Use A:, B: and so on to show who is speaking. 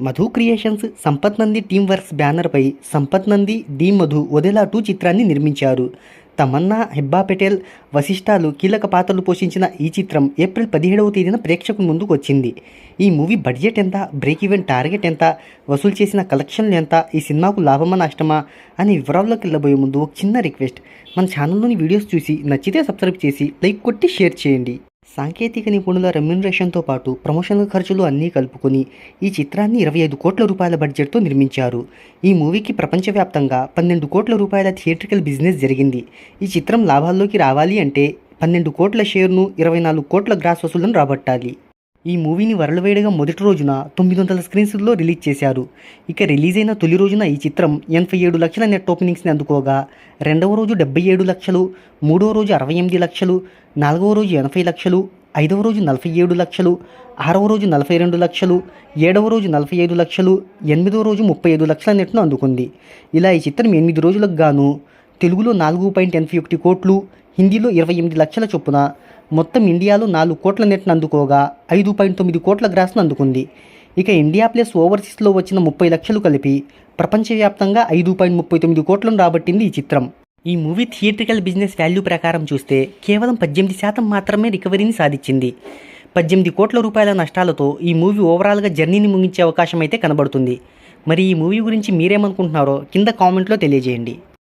A: Madhu Creations Sampath Nandi Team Works బ్యానర్పై Sampath Nandi D Madhu Odela 2 చిత్రాన్ని నిర్మించారు. తమన్నా, హెబ్బా పటేల్, వశిష్ఠాలు కీలక పాత్రలు పోషించిన ఈ చిత్రం ఏప్రిల్ 17వ తేదీన ప్రేక్షకుల ముందుకు వచ్చింది. ఈ మూవీ బడ్జెట్ ఎంత, బ్రేక్ ఈవెన్ టార్గెట్ ఎంత, వసూలు చేసిన కలెక్షన్లు ఎంత, ఈ సినిమాకు లాభమా నష్టమా అనే వివరాల్లోకి వెళ్ళబోయే ముందు ఒక చిన్న రిక్వెస్ట్, మన ఛానల్లోని వీడియోస్ చూసి నచ్చితే సబ్స్క్రైబ్ చేసి లైక్ కొట్టి షేర్ చేయండి. సాంకేతిక నిపుణుల రెమ్యునరేషన్తో పాటు ప్రమోషనల్ ఖర్చులు అన్నీ కలుపుకొని ఈ చిత్రాన్ని 25 కోట్ల రూపాయల బడ్జెట్తో నిర్మించారు. ఈ మూవీకి ప్రపంచవ్యాప్తంగా 12 కోట్ల రూపాయల థియేట్రికల్ బిజినెస్ జరిగింది. ఈ చిత్రం లాభాల్లోకి రావాలి అంటే 12 కోట్ల షేర్ను 24 కోట్ల గ్రాస్ వసూళ్లను రాబట్టాలి. ఈ మూవీని వరల్డ్వైడ్గా మొదటి రోజున 900 స్క్రీన్స్లో రిలీజ్ చేశారు. ఇక రిలీజ్ అయిన తొలి రోజున ఈ చిత్రం 87 లక్షల నెట్ ఓపెనింగ్స్ని అందుకోగా, రెండవ రోజు 77 లక్షలు, మూడవ రోజు 68 లక్షలు, నాలుగవ రోజు 80 లక్షలు, ఐదవ రోజు 47 లక్షలు, ఆరవ రోజు 42 లక్షలు, ఏడవ రోజు 45 లక్షలు, ఎనిమిదవ రోజు 35 లక్షల నెట్ను అందుకుంది. ఇలా ఈ చిత్రం 8 రోజులకు గాను తెలుగులో 4.81 కోట్లు, హిందీలో 28 లక్షల చొప్పున మొత్తం ఇండియాలో 4 కోట్ల నెట్ను అందుకోగా 5.9 కోట్ల గ్రాస్ను అందుకుంది. ఇక ఇండియా ప్లస్ ఓవర్సీస్లో వచ్చిన 30 లక్షలు కలిపి ప్రపంచవ్యాప్తంగా 5.39 కోట్లను రాబట్టింది ఈ చిత్రం. ఈ మూవీ థియేట్రికల్ బిజినెస్ వాల్యూ ప్రకారం చూస్తే కేవలం 18% మాత్రమే రికవరీని సాధించింది. 18 కోట్ల రూపాయల నష్టాలతో ఈ మూవీ ఓవరాల్గా జర్నీని ముగించే అవకాశం అయితే కనబడుతుంది. మరి ఈ మూవీ గురించి మీరేమనుకుంటున్నారో కింద కామెంట్లో తెలియజేయండి.